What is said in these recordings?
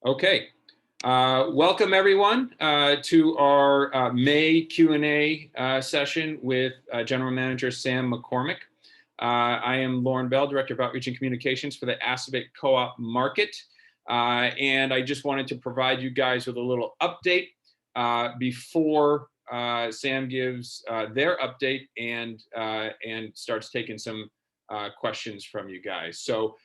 Okay. Welcome everyone to our May Q&A session with General Manager Sam McCormick. I am Lauren Bell, Director of Outreach and Communications for the Assabet Co-op Market. And I just wanted to provide you guys with a little update before Sam gives their update and starts taking some questions from you guys. So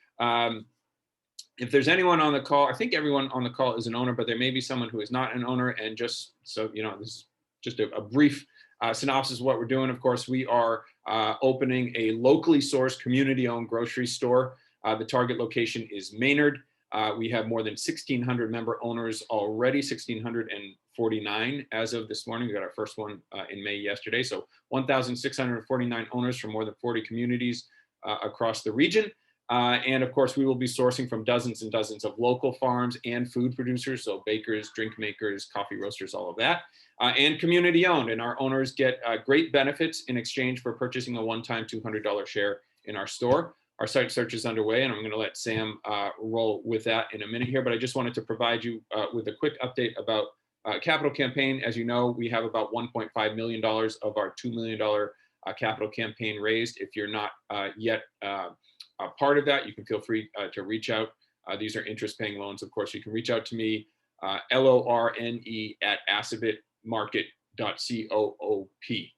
if there's anyone on the call, I think everyone on the call is an owner, but there may be someone who is not an owner. And just so you know, this is just a brief synopsis of what we're doing. Of course, we are opening a locally sourced, community-owned grocery store. The target location is Maynard. We have more than 1,600 member owners already, 1,649 as of this morning. We got our first one in May yesterday. So 1,649 owners from more than 40 communities across the region. And of course, we will be sourcing from dozens and dozens of local farms and food producers, so bakers, drink makers, coffee roasters, all of that, and community owned. And our owners get great benefits in exchange for purchasing a one-time $200 share in our store. Our site search is underway, and I'm going to let Sam roll with that in a minute here. But I just wanted to provide you with a quick update about capital campaign. As you know, we have about $1.5 million of our $2 million capital campaign raised. If you're not yet part of that, you can feel free to reach out. These are interest-paying loans. Of course, you can reach out to me, LORNE@assabet.coop,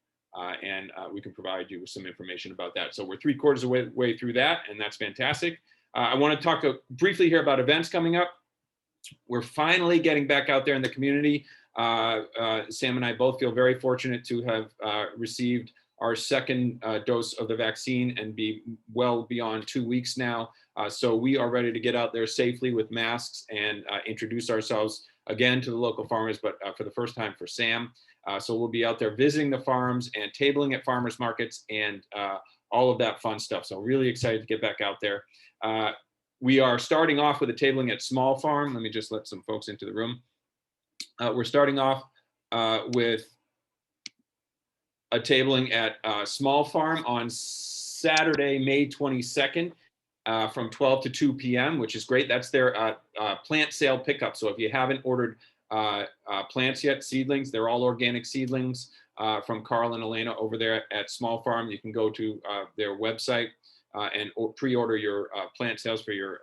and we can provide you with some information about that. So we're 3/4 of the way through that, and that's fantastic. I want to talk briefly here about events coming up. We're finally getting back out there in the community. Sam and I both feel very fortunate to have received our second dose of the vaccine and be well beyond 2 weeks now. So we are ready to get out there safely with masks and introduce ourselves again to the local farmers, but for the first time for Sam. So we'll be out there visiting the farms and tabling at farmers markets and all of that fun stuff. So really excited to get back out there. We are starting off with a tabling at Small Farm. Let me just let some folks into the room. We're starting off with a tabling at Small Farm on Saturday, May 22nd from 12 to 2 p.m., which is great. That's their plant sale pickup. So if you haven't ordered plants yet, seedlings, they're all organic seedlings from Carl and Elena over there at Small Farm. You can go to their website and pre-order your plant sales for your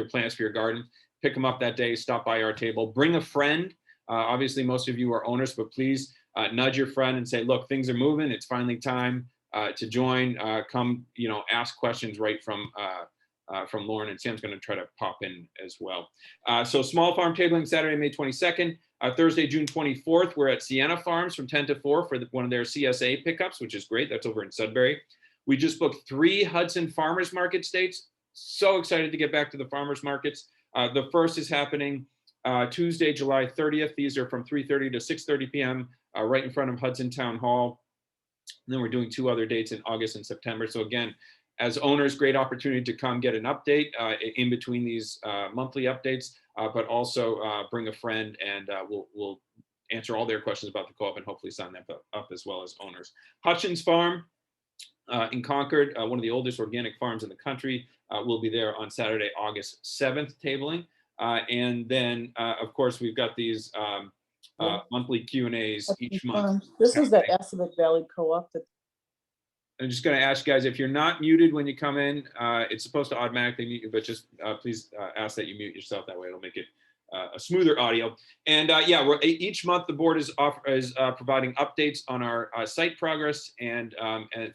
plants for your garden. Pick them up that day, stop by our table, bring a friend. Obviously, most of you are owners, but please nudge your friend and say, look, things are moving. It's finally time to join. Come, ask questions right from Lauren, and Sam's going to try to pop in as well. So Small Farm tabling Saturday, May 22nd. Thursday, June 24th, we're at Sienna Farms from 10 to 4 for one of their CSA pickups, which is great. That's over in Sudbury. We just booked 3 Hudson Farmers Market dates. So excited to get back to the farmers markets. The first is happening Tuesday, July 30th. These are from 3:30 to 6:30 p.m. Right in front of Hudson Town Hall. And then we're doing 2 other dates in August and September. So again, as owners, great opportunity to come get an update in between these monthly updates, but also bring a friend, and we'll answer all their questions about the co-op and hopefully sign them up as well as owners. Hutchins Farm in Concord, one of the oldest organic farms in the country, will be there on Saturday, August 7th, tabling. And then, of course, we've got these monthly Q&As each month. This is the Assabet Valley Co-op. I'm just going to ask you guys, if you're not muted when you come in, it's supposed to automatically mute you, but just please ask that you mute yourself. That way it'll make it a smoother audio. And yeah, each month the board is providing updates on our site progress, and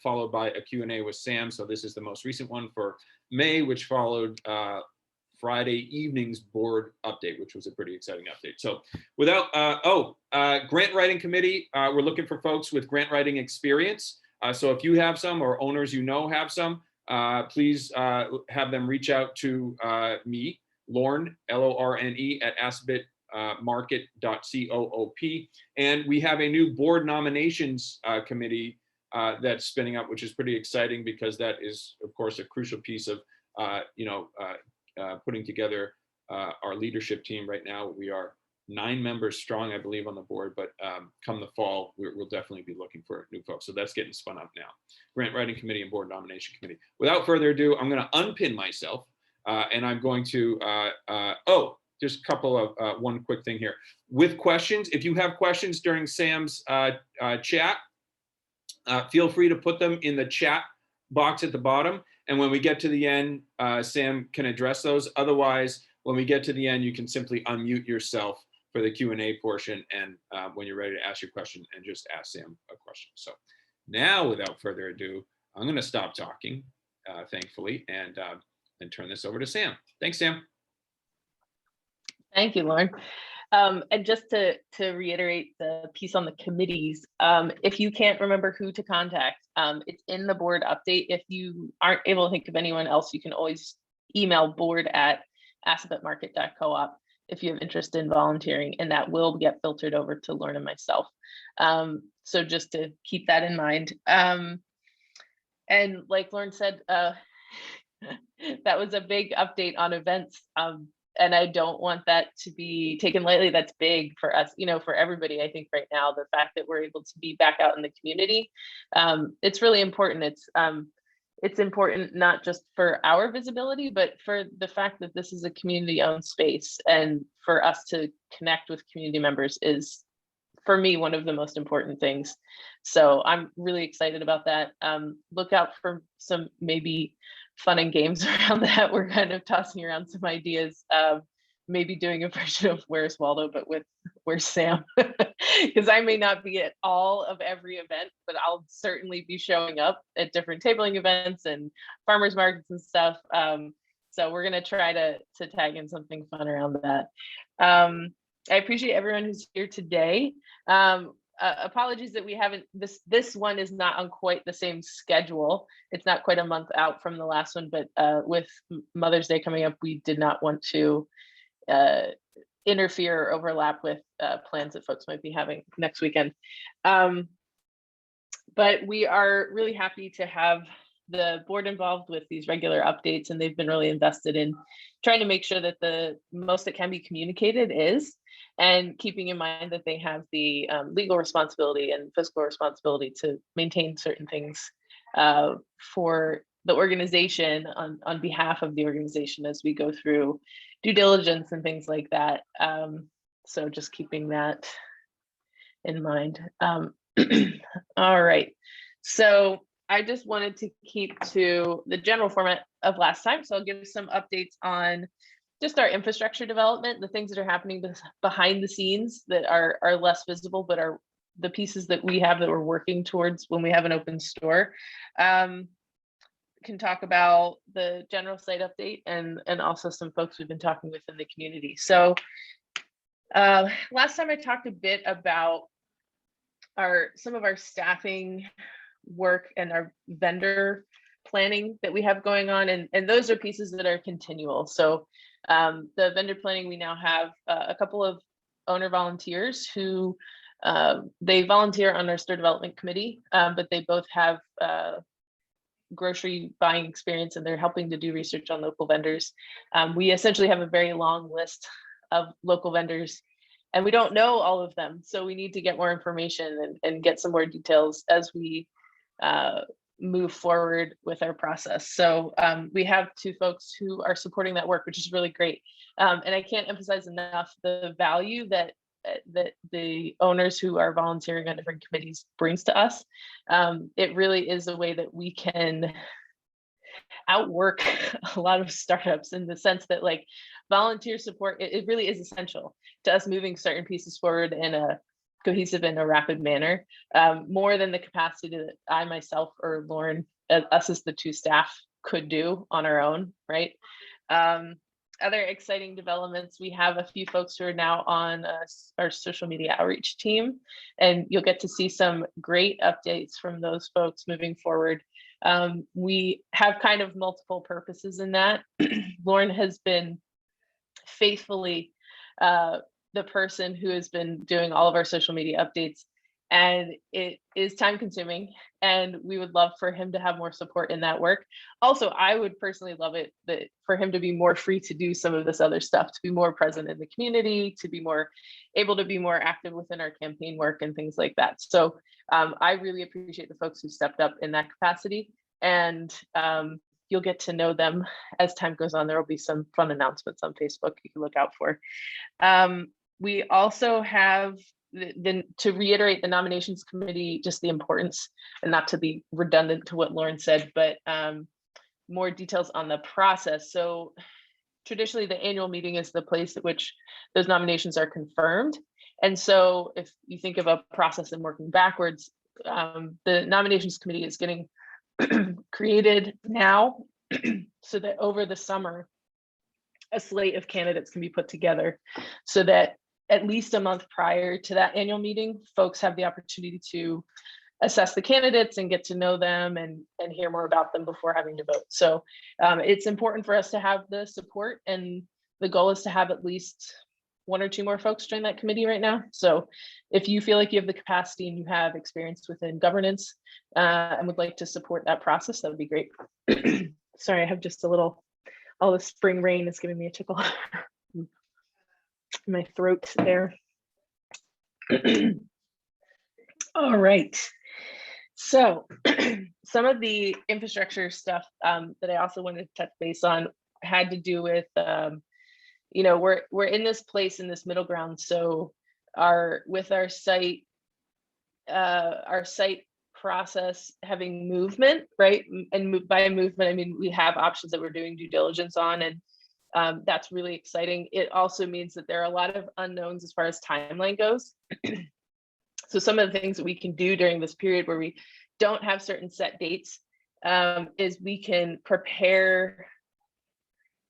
followed by a Q&A with Sam. So this is the most recent one for May, which followed Friday evening's board update, which was a pretty exciting update. So without, grant writing committee, we're looking for folks with grant writing experience. So if you have some, or owners have some, please have them reach out to me, Lauren, LORNE, at assabet.market.coop. And we have a new board nominations committee that's spinning up, which is pretty exciting, because that is, of course, a crucial piece of putting together our leadership team. Right now, we are 9 members strong, I believe, on the board, but come the fall, we'll definitely be looking for new folks. So that's getting spun up now. Grant writing committee and board nomination committee. Without further ado, I'm going to unpin myself, and I'm going to, just a couple of one quick thing here. With questions, if you have questions during Sam's chat, feel free to put them in the chat box at the bottom. And when we get to the end, Sam can address those. Otherwise, when we get to the end, you can simply unmute yourself for the Q&A portion. And when you're ready to ask your question, and just ask Sam a question. So now, without further ado, I'm going to stop talking, thankfully, and turn this over to Sam. Thanks, Sam. Thank you, Lauren. And just to reiterate the piece on the committees, if you can't remember who to contact, it's in the board update. If you aren't able to think of anyone else, you can always email board@assabetmarket.coop if you have interest in volunteering, and that will get filtered over to Lauren and myself. So just to keep that in mind. And like Lauren said, that was a big update on events. And I don't want that to be taken lightly. That's big for us, for everybody. I think right now, the fact that we're able to be back out in the community, it's really important. It's important not just for our visibility, but for the fact that this is a community-owned space, and for us to connect with community members is, for me, one of the most important things. So I'm really excited about that. Look out for some maybe fun and games around that. We're kind of tossing around some ideas, maybe doing a version of Where's Waldo, but with Where's Sam? Because I may not be at all of every event, but I'll certainly be showing up at different tabling events and farmers markets and stuff. So we're gonna try to tag in something fun around that. I appreciate everyone who's here today. Apologies that we haven't, this one is not on quite the same schedule. It's not quite a month out from the last one, but with Mother's Day coming up, we did not want to interfere or overlap with plans that folks might be having next weekend. But we are really happy to have the board involved with these regular updates, and they've been really invested in trying to make sure that the most that can be communicated is, and keeping in mind that they have the legal responsibility and fiscal responsibility to maintain certain things for the organization on behalf of the organization as we go through due diligence and things like that. So just keeping that in mind. All right, so I just wanted to keep to the general format of last time. So I'll give some updates on just our infrastructure development, the things that are happening behind the scenes that are less visible, but are the pieces that we have that we're working towards when we have an open store. Can talk about the general site update and also some folks we've been talking with in the community. So last time I talked a bit about some of our staffing work and our vendor planning that we have going on, and those are pieces that are continual. So the vendor planning, we now have a couple of owner volunteers who they volunteer on our store development committee, but they both have grocery buying experience, and they're helping to do research on local vendors. We essentially have a very long list of local vendors, and we don't know all of them, so we need to get more information and get some more details as we move forward with our process. So we have two folks who are supporting that work, which is really great. And I can't emphasize enough the value that the owners who are volunteering on different committees brings to us. It really is a way that we can outwork a lot of startups, in the sense that, like, volunteer support, it really is essential to us moving certain pieces forward in a cohesive and a rapid manner, more than the capacity that I myself or Lauren, us as the two staff, could do on our own, right? Other exciting developments, we have a few folks who are now on our social media outreach team, and you'll get to see some great updates from those folks moving forward. We have kind of multiple purposes in that. Lauren has been faithfully the person who has been doing all of our social media updates, and it is time consuming, and we would love for him to have more support in that work. Also, I would personally love it for him to be more free to do some of this other stuff, to be more present in the community, to be more able to be more active within our campaign work and things like that. So I really appreciate the folks who stepped up in that capacity, and you'll get to know them as time goes on. There will be some fun announcements on Facebook you can look out for. We also have, to reiterate the nominations committee, just the importance, and not to be redundant to what Lauren said, but more details on the process. So traditionally, the annual meeting is the place at which those nominations are confirmed. And so if you think of a process and working backwards, the nominations committee is getting created now so that over the summer, a slate of candidates can be put together so that at least a month prior to that annual meeting, folks have the opportunity to assess the candidates and get to know them and hear more about them before having to vote. So it's important for us to have the support, and the goal is to have at least 1 or 2 more folks join that committee right now. So if you feel like you have the capacity and you have experience within governance and would like to support that process, that would be great. Sorry, I have just a little, all the spring rain is giving me a tickle in my throat there. All right. So some of the infrastructure stuff that I also wanted to touch base on had to do with, you know, we're in this place, in this middle ground. So our site process having movement, right? And by movement, I mean, we have options that we're doing due diligence on, and that's really exciting. It also means that there are a lot of unknowns as far as timeline goes. So some of the things that we can do during this period where we don't have certain set dates is we can prepare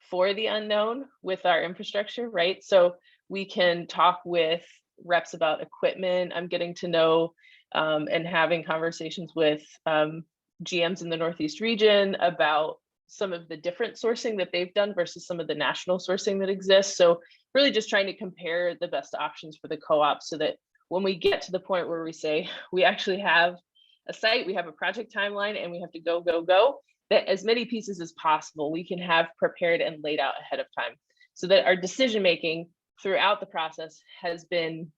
for the unknown with our infrastructure, right? So we can talk with reps about equipment. I'm getting to know and having conversations with GMs in the Northeast region about some of the different sourcing that they've done versus some of the national sourcing that exists. So really just trying to compare the best options for the co-op so that when we get to the point where we say we actually have a site, we have a project timeline, and we have to go, that as many pieces as possible we can have prepared and laid out ahead of time so that our decision making throughout the process has been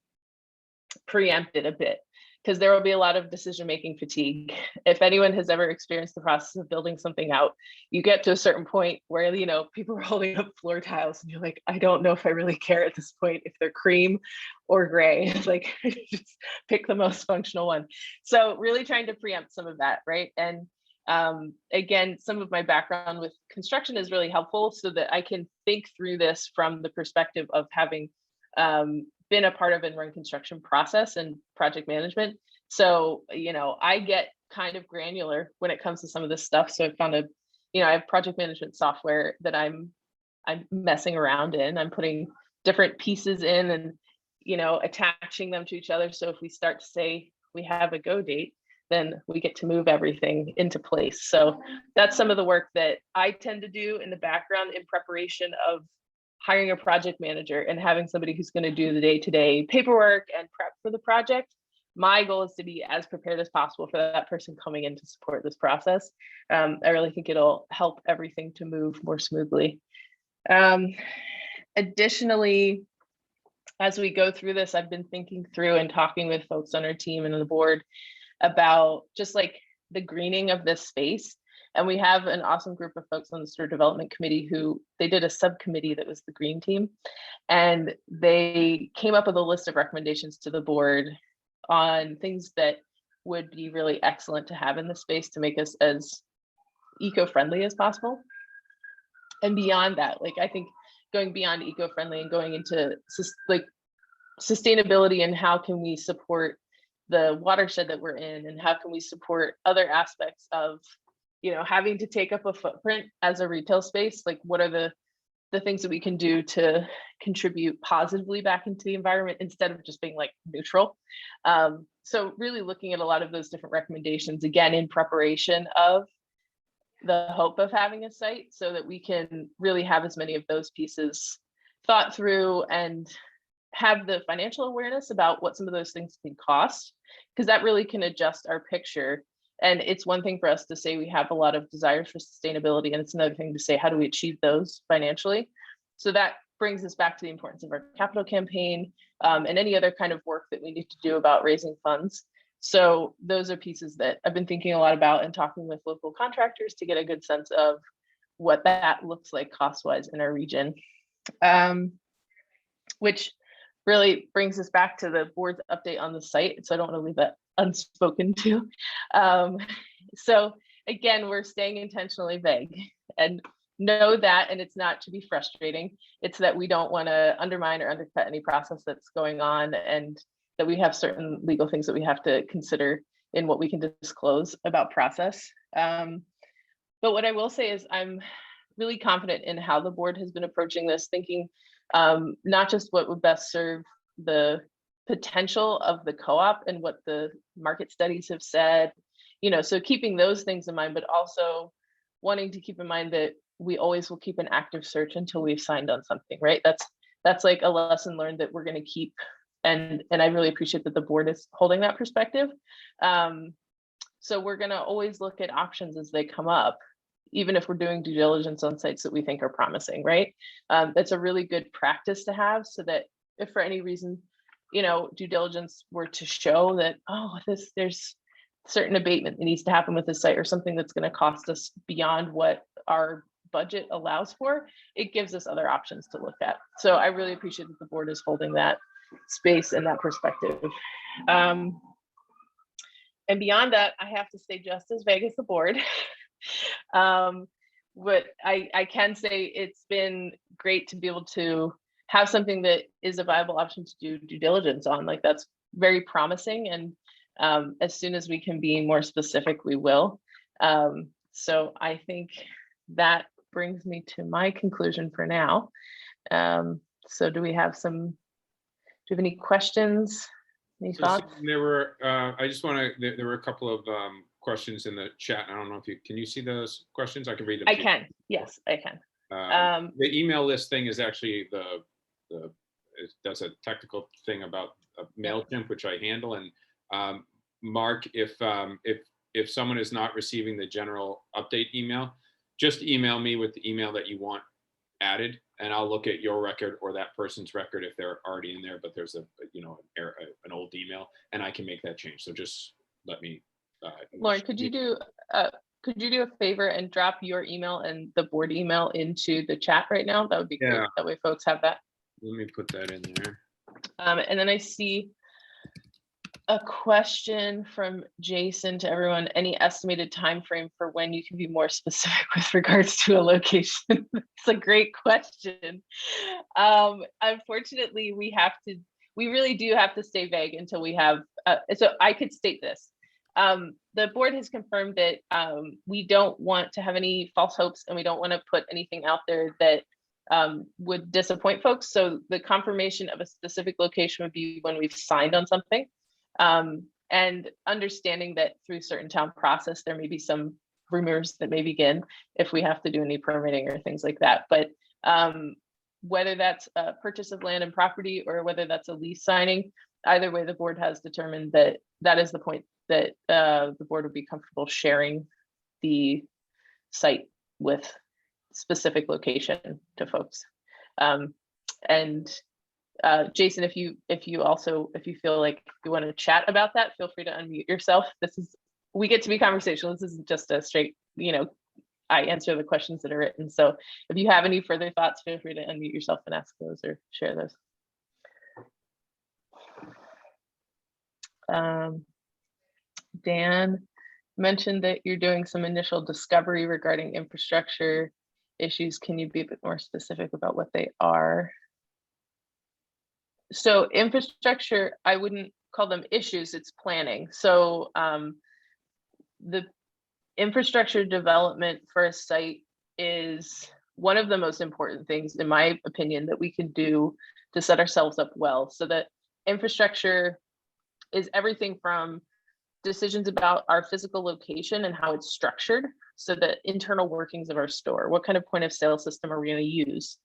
preempted a bit, because there will be a lot of decision making fatigue. If anyone has ever experienced the process of building something out, you get to a certain point where, you know, people are holding up floor tiles and you're like, I don't know if I really care at this point if they're cream or gray. Like, just pick the most functional one. So really trying to preempt some of that, right? And again, some of my background with construction is really helpful so that I can think through this from the perspective of having been a part of and run construction process and project management. So, you know, I get kind of granular when it comes to some of this stuff. So I found I have project management software that I'm messing around in. I'm putting different pieces in and, you know, attaching them to each other. So if we start to say we have a go date, then we get to move everything into place. So that's some of the work that I tend to do in the background in preparation of hiring a project manager and having somebody who's going to do the day-to-day paperwork and prep for the project. My goal is to be as prepared as possible for that person coming in to support this process. I really think it'll help everything to move more smoothly. Additionally, as we go through this, I've been thinking through and talking with folks on our team and on the board about just like the greening of this space. And we have an awesome group of folks on the Steward Development Committee who they did a subcommittee that was the green team. And they came up with a list of recommendations to the board on things that would be really excellent to have in the space to make us as eco-friendly as possible. And beyond that, like I think going beyond eco-friendly and going into like sustainability and how can we support the watershed that we're in and how can we support other aspects of, you know, having to take up a footprint as a retail space, like what are the things that we can do to contribute positively back into the environment instead of just being like neutral. So really looking at a lot of those different recommendations, again, in preparation of the hope of having a site so that we can really have as many of those pieces thought through and have the financial awareness about what some of those things can cost, because that really can adjust our picture. And it's one thing for us to say we have a lot of desires for sustainability, and it's another thing to say, how do we achieve those financially? So that brings us back to the importance of our capital campaign and any other kind of work that we need to do about raising funds. So those are pieces that I've been thinking a lot about and talking with local contractors to get a good sense of what that looks like cost-wise in our region. Which really brings us back to the board's update on the site. So I don't want to leave that unspoken to. So again, we're staying intentionally vague and know that, and it's not to be frustrating. It's that we don't want to undermine or undercut any process that's going on, and that we have certain legal things that we have to consider in what we can disclose about process. But what I will say is I'm really confident in how the board has been approaching this, thinking not just what would best serve the potential of the co-op and what the market studies have said, so keeping those things in mind, but also wanting to keep in mind that we always will keep an active search until we've signed on something, right? That's like a lesson learned that we're going to keep. And I really appreciate that the board is holding that perspective. So we're going to always look at options as they come up, even if we're doing due diligence on sites that we think are promising, right? That's a really good practice to have, so that if for any reason, due diligence were to show that, there's certain abatement that needs to happen with this site, or something that's going to cost us beyond what our budget allows for, it gives us other options to look at. So I really appreciate that the board is holding that space and that perspective. And beyond that, I have to stay just as vague as the board. But I can say it's been great to be able to have something that is a viable option to do due diligence on. Like, that's very promising, and as soon as we can be more specific, we will. So I think that brings me to my conclusion for now. So do we have any questions? Any thoughts? There were, there were a couple of questions in the chat. I don't know if can you see those questions? I can read them. I can, yes, I can. The email list thing is actually that's a technical thing about MailChimp, which I handle. And Mark, if someone is not receiving the general update email, just email me with the email that you want added, and I'll look at your record or that person's record if they're already in there, but there's an old email, and I can make that change. So just let me. Lauren, could you do a favor and drop your email and the board email into the chat right now? That would be great. That way folks have that. Let me put that in there. And then I see a question from Jason to everyone. Any estimated time frame for when you can be more specific with regards to a location? It's a great question. Unfortunately, we really do have to stay vague until we have, so I could state this. The board has confirmed that we don't want to have any false hopes, and we don't want to put anything out there that would disappoint folks. So the confirmation of a specific location would be when we've signed on something. And understanding that through certain town process, there may be some rumors that may begin if we have to do any permitting or things like that. But whether that's a purchase of land and property or whether that's a lease signing, either way, the board has determined that that is the point that the board would be comfortable sharing the site with specific location to folks. And Jason, if you feel like you want to chat about that, feel free to unmute yourself. We get to be conversational. This isn't just a straight, I answer the questions that are written. So if you have any further thoughts, feel free to unmute yourself and ask those or share those. Dan mentioned that you're doing some initial discovery regarding infrastructure issues. Can you be a bit more specific about what they are? So infrastructure, I wouldn't call them issues, it's planning. So the infrastructure development for a site is one of the most important things, in my opinion, that we can do to set ourselves up well. So that infrastructure is everything from decisions about our physical location and how it's structured. So the internal workings of our store, what kind of point of sale system are we going to use?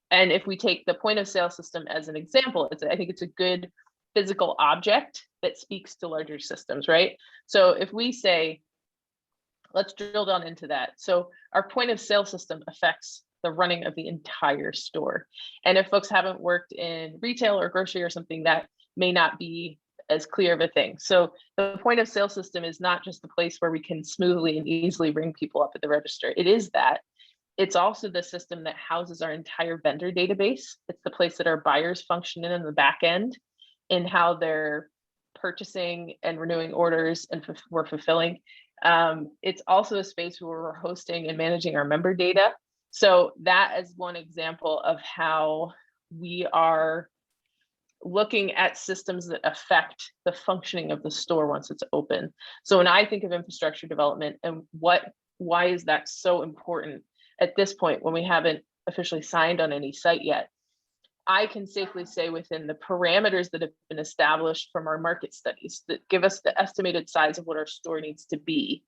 And if we take the point of sale system as an example, I think it's a good physical object that speaks to larger systems, right? So if we say, let's drill down into that. So our point of sale system affects the running of the entire store. And if folks haven't worked in retail or grocery or something, that may not be as clear of a thing. So the point of sale system is not just the place where we can smoothly and easily bring people up at the register. It is that. It's also the system that houses our entire vendor database. It's the place that our buyers function in the back end, in how they're purchasing and renewing orders and we're fulfilling. It's also a space where we're hosting and managing our member data. So that is one example of how we are looking at systems that affect the functioning of the store once it's open. So when I think of infrastructure development and why is that so important at this point when we haven't officially signed on any site yet, I can safely say within the parameters that have been established from our market studies that give us the estimated size of what our store needs to be,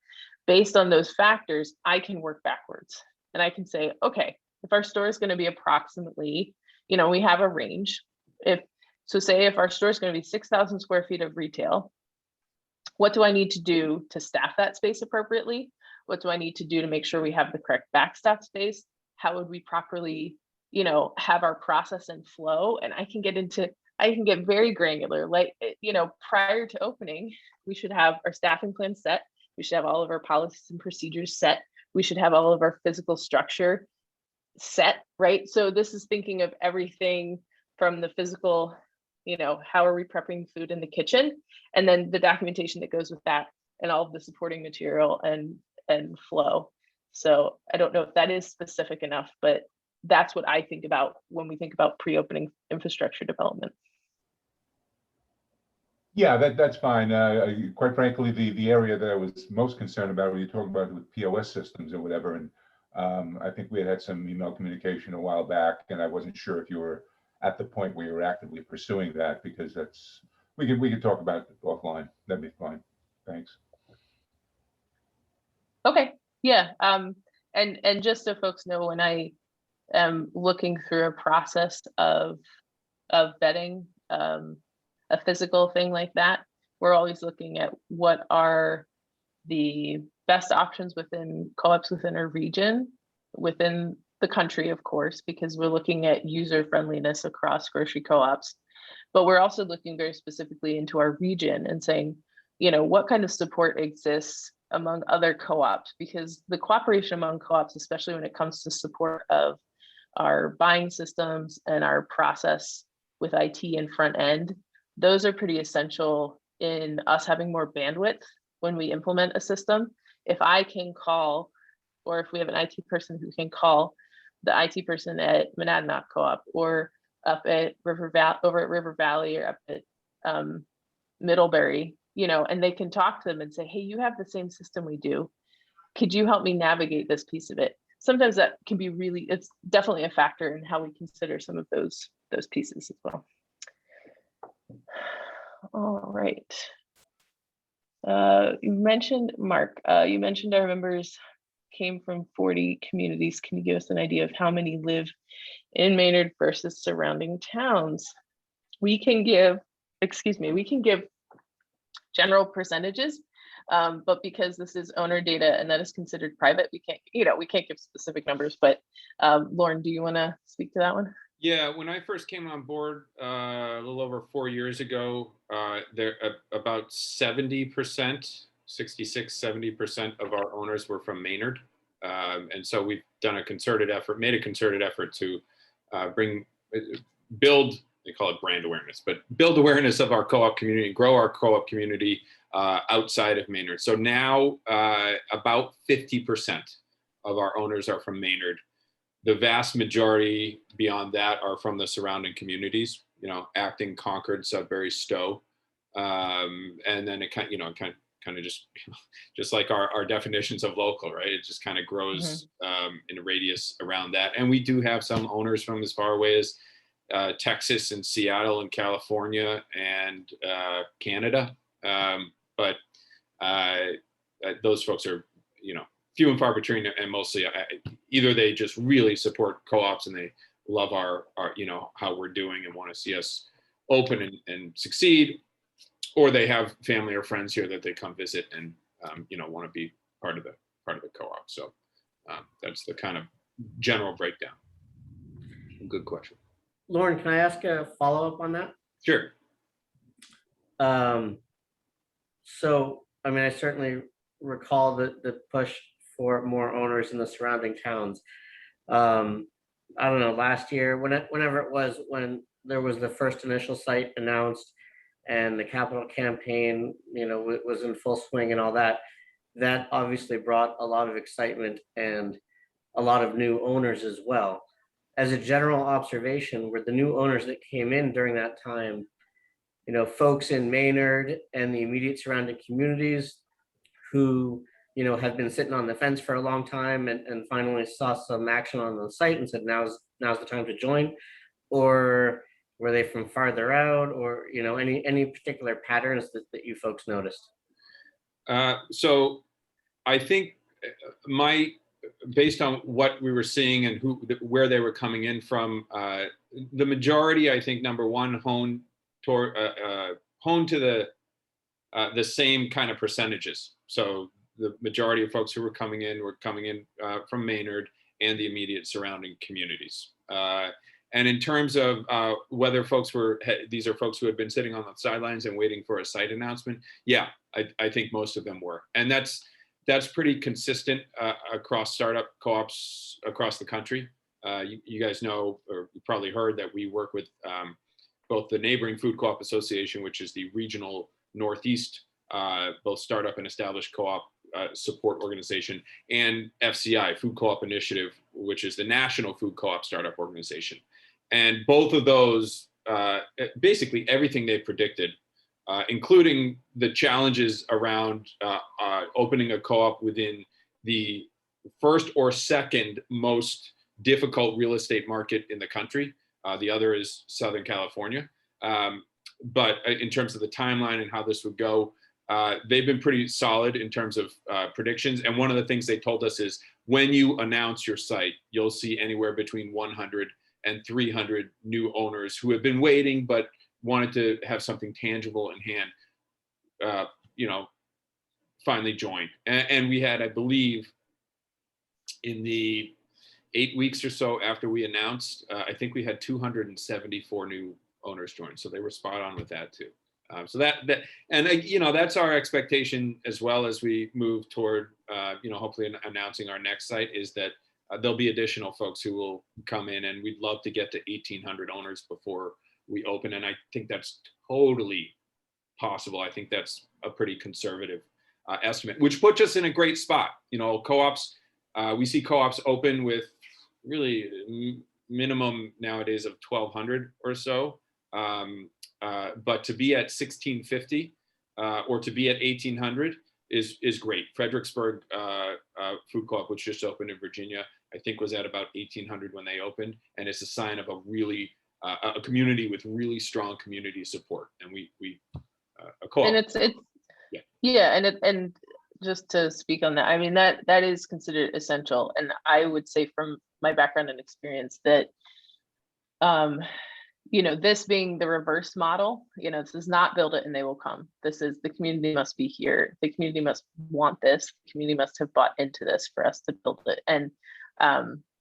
based on those factors, I can work backwards. And I can say, okay, if our store is going to be approximately, we have a range. Say if our store is going to be 6,000 square feet of retail, what do I need to do to staff that space appropriately? What do I need to do to make sure we have the correct backstop space? How would we properly, have our process and flow? And I can get very granular. Like, prior to opening, we should have our staffing plan set. We should have all of our policies and procedures set. We should have all of our physical structure set, right? So this is thinking of everything from the physical, how are we prepping food in the kitchen, and then the documentation that goes with that, and all of the supporting material and flow. So I don't know if that is specific enough, but that's what I think about when we think about pre-opening infrastructure development. Yeah, that's fine. Quite frankly, the area that I was most concerned about when you talk about with POS systems or whatever, and I think we had some email communication a while back, and I wasn't sure if you were at the point where you were actively pursuing that, because we could talk about it offline. That'd be fine. Thanks. Okay. Yeah. And just so folks know, when I am looking through a process of vetting a physical thing like that, we're always looking at what are the best options within co-ops within our region, within the country, of course, because we're looking at user friendliness across grocery co-ops. But we're also looking very specifically into our region and saying, what kind of support exists among other co-ops, because the cooperation among co-ops, especially when it comes to support of our buying systems and our process with IT and front end, those are pretty essential in us having more bandwidth when we implement a system. If I can call, or if we have an IT person who can call the IT person at Monadnock Co-op, or up at River Valley, or up at Middlebury, and they can talk to them and say, hey, you have the same system we do. Could you help me navigate this piece of it? Sometimes that can be it's definitely a factor in how we consider some of those pieces as well. All right. You mentioned, Mark, you mentioned our members came from 40 communities. Can you give us an idea of how many live in Maynard versus surrounding towns? We can give general percentages, but because this is owner data and that is considered private, we can't give specific numbers. But Lauren, do you want to speak to that one? Yeah, when I first came on board a little over 4 years ago, there about 70%, 66, 70% of our owners were from Maynard. And so we've done made a concerted effort to build, they call it brand awareness, but build awareness of our co-op community, grow our co-op community outside of Maynard. So now about 50% of our owners are from Maynard. The vast majority beyond that are from the surrounding communities, Acton, Concord, Sudbury, Stowe. And then it kind of just like our definitions of local, right? It just kind of grows in a radius around that. And we do have some owners from as far away as Texas and Seattle and California and Canada. But those folks are, few and far between, and mostly either they just really support co-ops and they love our how we're doing and want to see us open and succeed, or they have family or friends here that they come visit and want to be part of the co-op. So that's the kind of general breakdown. Good question. Lauren, can I ask a follow-up on that? Sure. So, I mean, I certainly recall the push for more owners in the surrounding towns. I don't know, last year, whenever it was, when there was the first initial site announced and the capital campaign, was in full swing and all that, that obviously brought a lot of excitement and a lot of new owners as well. As a general observation, were the new owners that came in during that time, folks in Maynard and the immediate surrounding communities who, have been sitting on the fence for a long time and finally saw some action on the site and said, now's the time to join? Or were they from farther out, or, any particular patterns that you folks noticed? So I think based on what we were seeing and where they were coming in from, the majority, I think, number one, honed to the same kind of percentages. So the majority of folks who were coming in from Maynard and the immediate surrounding communities. And in terms of whether these are folks who had been sitting on the sidelines and waiting for a site announcement, yeah, I think most of them were. And that's pretty consistent across startup co-ops across the country. You guys know, or you probably heard, that we work with both the neighboring Food Co-op Association, which is the regional Northeast, both startup and established co-op support organization, and FCI, Food Co-op Initiative, which is the national food co-op startup organization. And both of those, basically everything they predicted, including the challenges around opening a co-op within the first or second most difficult real estate market in the country. The other is Southern California. But in terms of the timeline and how this would go, they've been pretty solid in terms of predictions. And one of the things they told us is, when you announce your site, you'll see anywhere between 100 and 300 new owners who have been waiting but wanted to have something tangible in hand, finally join. And we had, I believe, in the 8 weeks or so after we announced, I think we had 274 new owners join. So they were spot on with that too. So that's our expectation as well as we move toward, hopefully announcing our next site, is that there'll be additional folks who will come in, and we'd love to get to 1,800 owners before we open. And I think that's totally possible. I think that's a pretty conservative estimate, which puts us in a great spot. Co-ops, we see co-ops open with really minimum nowadays of 1,200 or so. But to be at 1,650 or to be at 1,800 is great. Fredericksburg Food Co-op, which just opened in Virginia, I think was at about 1,800 when they opened, and it's a sign of a really a community with really strong community support. And we a co-op. And it's and just to speak on that, I mean, that is considered essential. And I would say, from my background and experience, that this being the reverse model, this is not build it and they will come. This is, the community must be here. The community must want this. The community must have bought into this for us to build it. And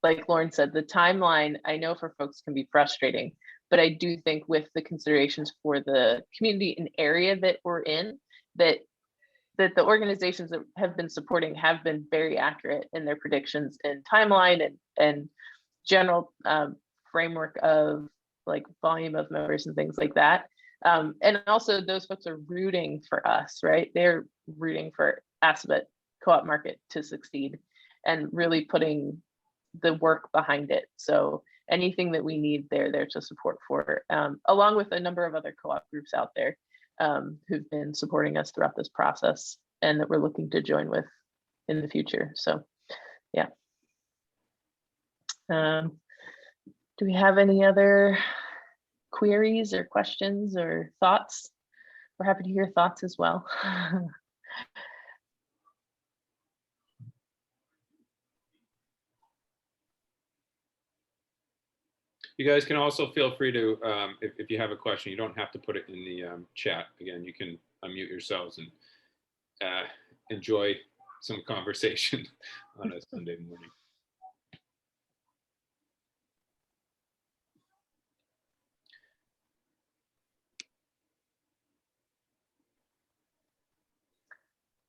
like Lauren said, the timeline, I know for folks can be frustrating, but I do think with the considerations for the community and area that we're in, that the organizations that have been supporting have been very accurate in their predictions and timeline and general framework of like volume of members and things like that. And also those folks are rooting for us, right? They're rooting for Assabet co-op market to succeed and really putting the work behind it. So anything that we need, they're there to support for, along with a number of other co-op groups out there who've been supporting us throughout this process and that we're looking to join with in the future. So yeah. Do we have any other queries or questions or thoughts? We're happy to hear thoughts as well. You guys can also feel free to, if you have a question, you don't have to put it in the chat. Again, you can unmute yourselves and enjoy some conversation on a Sunday morning.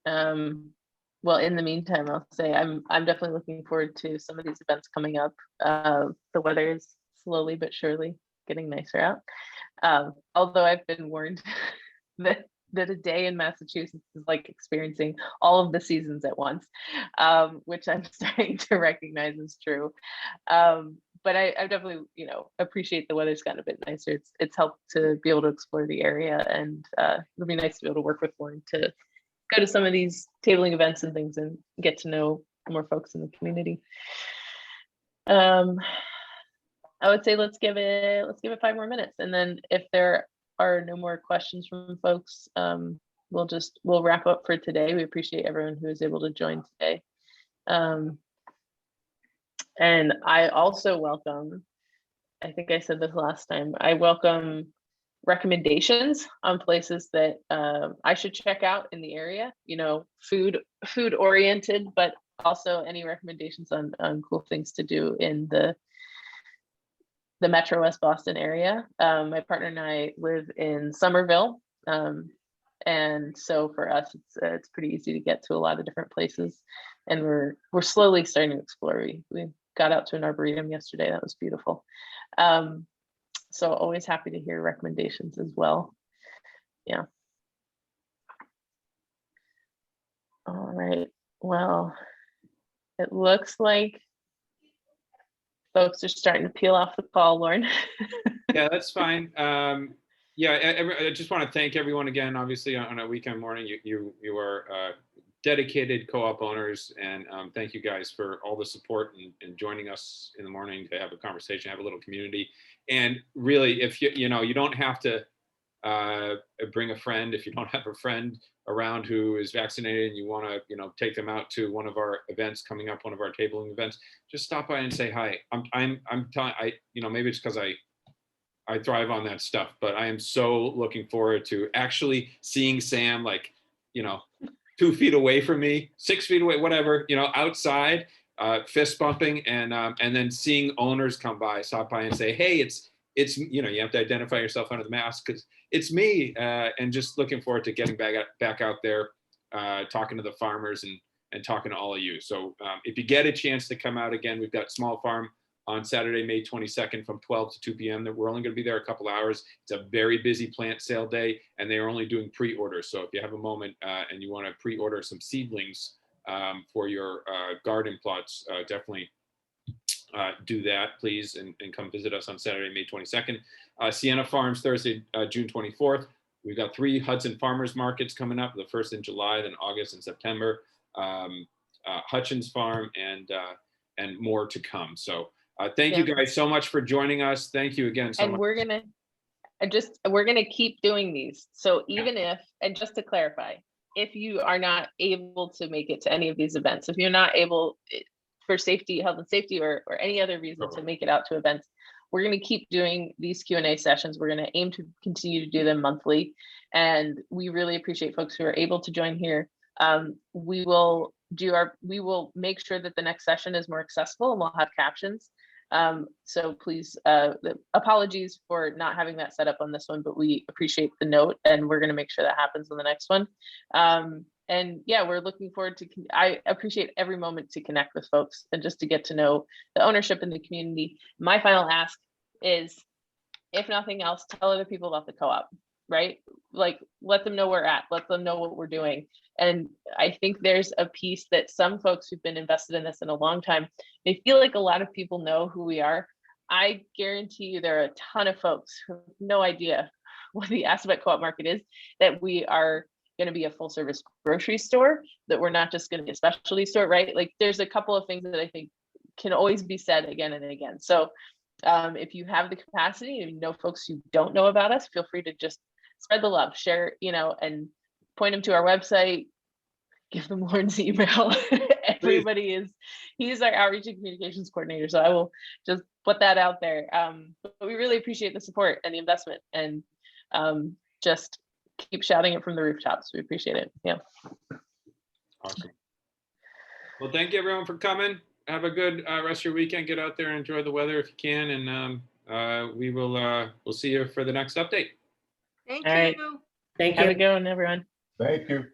Well, in the meantime, I'll say I'm definitely looking forward to some of these events coming up. The weather is slowly but surely getting nicer out. Although I've been warned that a day in Massachusetts is like experiencing all of the seasons at once, which I'm starting to recognize is true. But I definitely, appreciate the weather's gotten a bit nicer. It's helped to be able to explore the area, and it'll be nice to be able to work with Lauren to go to some of these tabling events and things and get to know more folks in the community. I would say let's give it 5 more minutes, and then if there are no more questions from folks, we'll wrap up for today. We appreciate everyone who was able to join today. And I also welcome, I think I said this last time, I welcome recommendations on places that I should check out in the area, food oriented, but also any recommendations on cool things to do in the Metro West Boston area. My partner and I live in Somerville, and so for us it's pretty easy to get to a lot of different places, and we're slowly starting to explore. We got out to an arboretum yesterday. That was beautiful. So always happy to hear recommendations as well. Yeah. All right. Well, it looks like folks are starting to peel off the call, Lauren. Yeah, that's fine. I just want to thank everyone again. Obviously, on a weekend morning, you are dedicated co-op owners, and thank you guys for all the support and joining us in the morning to have a conversation, have a little community. And really, if you don't have to bring a friend. If you don't have a friend around who is vaccinated and you want to take them out to one of our events coming up, one of our tabling events, just stop by and say hi. I'm telling maybe it's because I thrive on that stuff, but I am so looking forward to actually seeing Sam 2 feet away from me, 6 feet away, whatever, outside, fist bumping, and then seeing owners come by, stop by and say, hey, it's you have to identify yourself under the mask because it's me, and just looking forward to getting back out there, talking to the farmers and talking to all of you. So if you get a chance to come out again, we've got Small Farm on Saturday, May 22nd from 12 to 2 p.m. We're only going to be there a couple hours. It's a very busy plant sale day, and they are only doing pre-orders. So if you have a moment and you want to pre-order some seedlings for your garden plots, definitely do that, please, and come visit us on Saturday, May 22nd. Sienna Farms, Thursday, June 24th. We've got 3 Hudson Farmers Markets coming up, the first in July, then August and September. Hutchins Farm and more to come. So thank you guys so much for joining us. Thank you again so much. And we're gonna keep doing these. So even if, and just to clarify, if you are not able to make it to any of these events, if you're not able for safety, health and safety, or any other reason to make it out to events, we're going to keep doing these Q&A sessions. We're going to aim to continue to do them monthly. And we really appreciate folks who are able to join here. We will make sure that the next session is more accessible and we'll have captions. So please, apologies for not having that set up on this one, but we appreciate the note and we're going to make sure that happens on the next one. And yeah, we're looking forward to, I appreciate every moment to connect with folks and just to get to know the ownership in the community. My final ask is, if nothing else, tell other people about the co-op, right? Like, let them know where we're at, let them know what we're doing. And I think there's a piece that some folks who've been invested in this in a long time, they feel like a lot of people know who we are. I guarantee you there are a ton of folks who have no idea what the Assabet Co-op Market is, that we are going to be a full service grocery store, that we're not just going to be a specialty store, right? Like, there's a couple of things that I think can always be said again and again. So if you have the capacity and you know folks who don't know about us, feel free to just spread the love, share, and point them to our website, give them Lauren's email. He's our outreach and communications coordinator. So I will just put that out there. But we really appreciate the support and the investment, and just keep shouting it from the rooftops. We appreciate it. Yeah. Awesome. Well, thank you everyone for coming. Have a good rest of your weekend. Get out there and enjoy the weather if you can. And we'll see you for the next update. Thank All right. you. Thank Have you. a good one, everyone. Thank you.